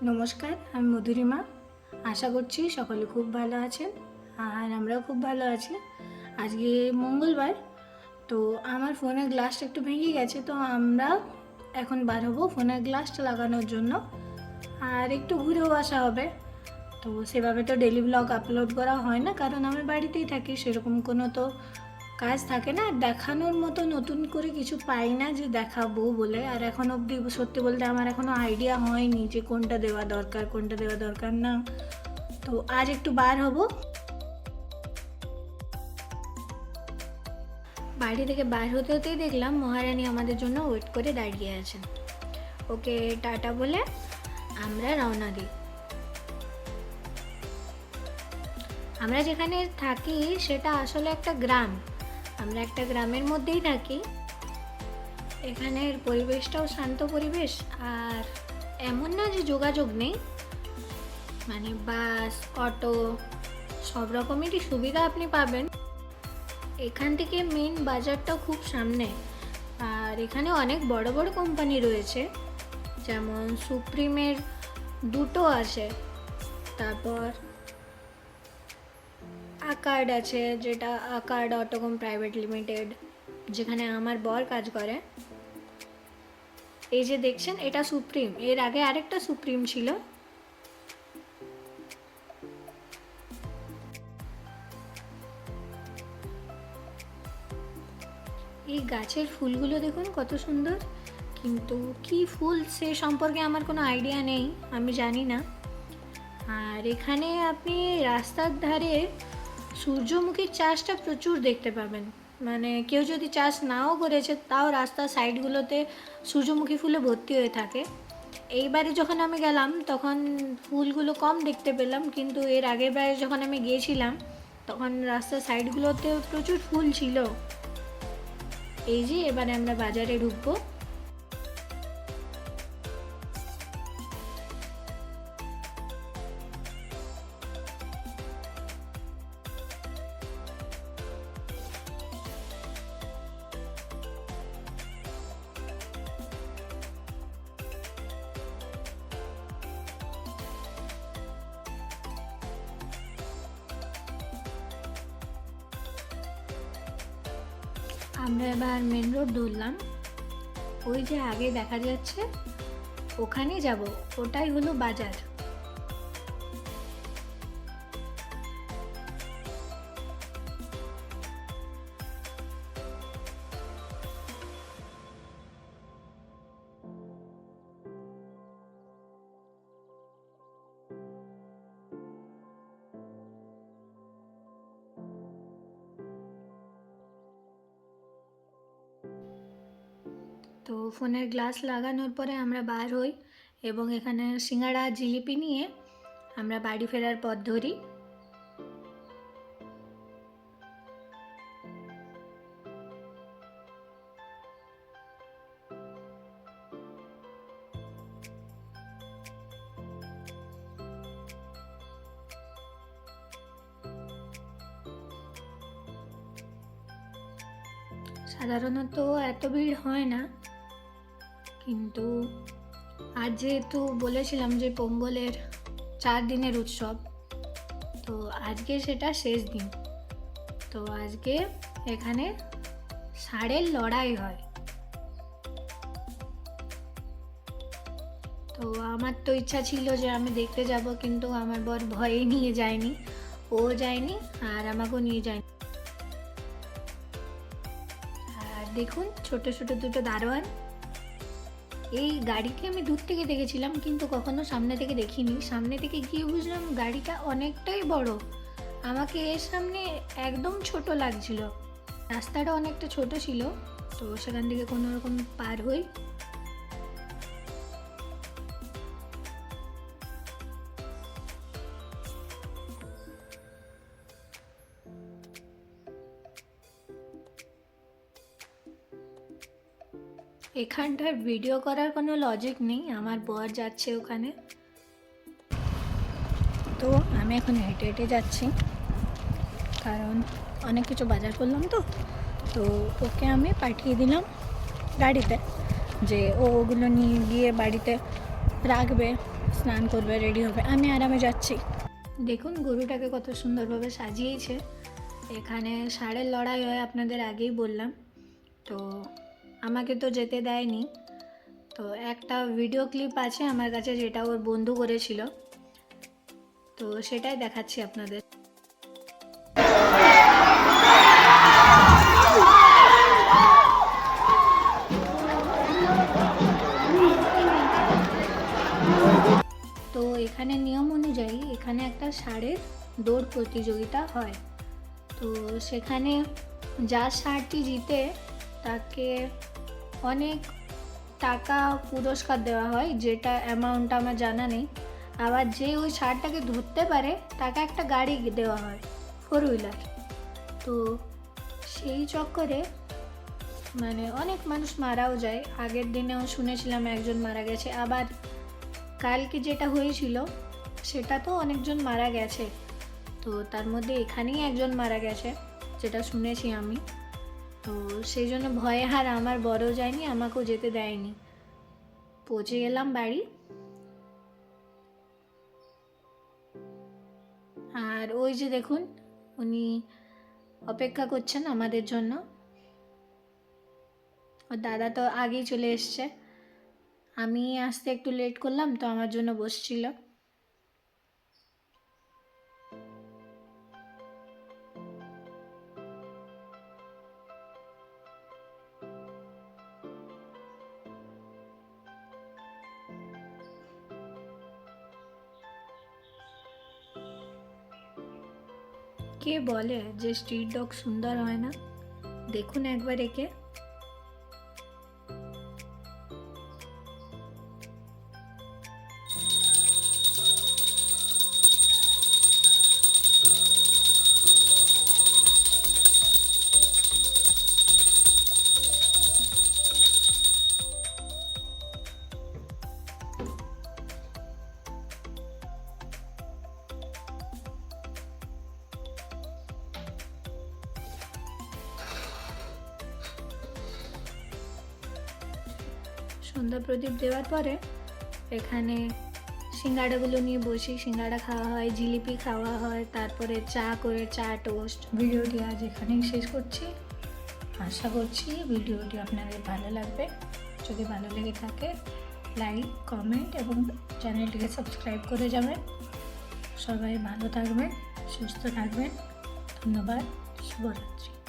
নমস্কার, আমি মধুরিমা। আশা করছি সকলে খুব ভালো আছেন, আর আমরাও খুব ভালো আছি। আজকে মঙ্গলবার, তো আমার ফোনের গ্লাসটা একটু ভেঙে গেছে, তো আমরা এখন বার হবো ফোনের গ্লাসটা লাগানোর জন্য, আর একটু ঘুরেও আসা হবে। তো সেভাবে তো ডেলি ব্লগ আপলোড করা হয় না, কারণ আমি বাড়িতেই থাকি, সেরকম কোনো তো কাজ থাকে না। আর দেখানোর মতো নতুন করে কিছু পাই না যে দেখাবো বলে। আর এখন অবধি সত্যি বলতে আমার এখনও আইডিয়া হয়নি যে কোনটা দেওয়া দরকার, কোনটা দেওয়া দরকার না। তো আজ একটু বার হব। বাড়ি থেকে বার হতে হতেই দেখলাম মহারানী আমাদের জন্য ওয়েট করে দাঁড়িয়ে আছেন। ওকে টাটা বলে আমরা রওনা দিই। আমরা যেখানে থাকি সেটা আসলে একটা গ্রাম। আমরা একটা গ্রামের মধ্যেই থাকি। এখানের পরিবেশটাও শান্ত পরিবেশ, আর এমন না যে যোগাযোগ নেই, মানে বাস, অটো সব রকমেরই সুবিধা আপনি পাবেন। এখান থেকে মেন বাজারটাও খুব সামনে, আর এখানে অনেক বড় বড় কোম্পানি রয়েছে, যেমন সুপ্রিমের দুটো আছে, তারপর আকার্ড আছে, যেটা আকার্ড অটোকম প্রাইভেট লিমিটেড, যেখানে আমার বর কাজ করে। এই যে দেখছেন এটা সুপ্রিম, এর আগে আরেকটা সুপ্রিম ছিল। এই গাছের ফুলগুলো দেখুন কত সুন্দর, কিন্তু কি ফুল সে সম্পর্কে আমার কোনো আইডিয়া নেই, আমি জানি না। আর এখানে আপনি রাস্তার ধারে সূর্যমুখীর চাষটা প্রচুর দেখতে পাবেন। মানে কেউ যদি চাষ নাও করেছে, তাও রাস্তার সাইডগুলোতে সূর্যমুখী ফুলে ভর্তি হয়ে থাকে। এইবারে যখন আমি গেলাম তখন ফুলগুলো কম দেখতে পেলাম, কিন্তু এর আগের বারে যখন আমি গিয়েছিলাম তখন রাস্তার সাইডগুলোতে প্রচুর ফুল ছিল। এই যে এবারে আমরা বাজারে ঢুকবো। আমরা এবার মেন রোড ধরলাম। ওই যে আগে দেখা যাচ্ছে ওখানে যাব, ওটাই হলো বাজার। তো ফোনের গ্লাস লাগানোর পরে আমরা বার হই, এবং এখানে সিঙ্গাড়া জিলিপি নিয়ে আমরা বাড়ি ফেরার পথ ধরি। সাধারণত এত ভিড় হয় না, কিন্তু আজ যেহেতু বলেছিলাম যে পোঙ্গলের 4 দিনের উৎসব, তো আজকে সেটা শেষ দিন। তো আজকে এখানে ষাঁড়ের লড়াই হয়। তো আমার তো ইচ্ছা ছিল যে আমি দেখতে যাব, কিন্তু আমার বর ভয়ে নিয়ে যায়নি, ও যায়নি আর আমাকেও নিয়ে যায়নি। আর দেখুন ছোট ছোট দুটো দারোয়ান। এই গাড়িকে আমি দূর থেকে দেখেছিলাম, কিন্তু কখনো সামনে থেকে দেখিনি। সামনে থেকে গিয়ে বুঝলাম গাড়িটা অনেকটাই বড়, আমাকে এর সামনে একদম ছোট লাগছিল। রাস্তাটা অনেকটা ছোট ছিল, তো সেখান থেকে কোনো রকম পার হই। এখানটার ভিডিও করার কোনো লজিক নেই, আমার বর যাচ্ছে ওখানে। তো আমি এখন হেঁটে হেঁটে যাচ্ছি, কারণ অনেক কিছু বাজার করলাম। তো ওকে আমি পাঠিয়ে দিলাম গাড়িতে, যে ও ওগুলো নিয়ে গিয়ে বাড়িতে রাখবে, স্নান করবে, রেডি হবে, আমি আরামে যাচ্ছি। দেখুন গরুটাকে কত সুন্দরভাবে সাজিয়েছে। এখানে ষাঁড়ের লড়াই হয়, আপনাদের আগেই বললাম। তো আমাকে তো যেতে দেয়নি। তো একটা ভিডিও ক্লিপ আছে আমার কাছে, যেটা ওর বন্ধু করেছিল, তো সেটাই দেখাচ্ছি আপনাদের। তো এখানে নিয়ম অনুযায়ী এখানে একটা ষাঁড়ের দৌড় প্রতিযোগিতা হয়। তো সেখানে যার ষাঁড়টি জিতে তাকে অনেক টাকা পুরস্কার দেওয়া হয়, যেটা অ্যামাউন্ট আমার জানা নেই। আবার যে ওই ষাঁড়টাকে ধরতে পারে তাকে একটা গাড়ি দেওয়া হয়, 4 হুইলার। তো সেই চক্করে মানে অনেক মানুষ মারাও যায়। আগের দিনেও শুনেছিলাম একজন মারা গেছে, আবার কালকে যেটা হয়েছিল সেটা তো অনেকজন মারা গেছে। তো তার মধ্যে এখানেই একজন মারা গেছে, যেটা শুনেছি আমি। তো সেই জন্য ভয়ে আর আমার বড় যায়নি, আমাকেও যেতে দেয়নি। পৌঁছে গেলাম বাড়ি। আর ওই যে দেখুন, উনি অপেক্ষা করছেন আমাদের জন্য। ওর দাদা তো আগেই চলে এসছে, আমি আসতে একটু লেট করলাম, তো আমার জন্য বসছিল। কে বলে যে স্ট্রিট ডগ সুন্দর হয় না? দেখুন একবার একে। সন্ধ্যা প্রদীপ দেওয়ার পরে এখানে সিঙ্গাড়াগুলো নিয়ে বসি, সিঙ্গাড়া খাওয়া হয়, জিলিপি খাওয়া হয়, তারপরে চা করে, চা টোস্ট। ভিডিওটি আজ এখানেই শেষ করছি। আশা করছি ভিডিওটি আপনাদের ভালো লাগবে। যদি ভালো লেগে থাকে লাইক, কমেন্ট এবং চ্যানেলটিকে সাবস্ক্রাইব করে যাবেন। সবাই ভালো থাকবেন, সুস্থ থাকবেন। ধন্যবাদ। শুভরাত্রি।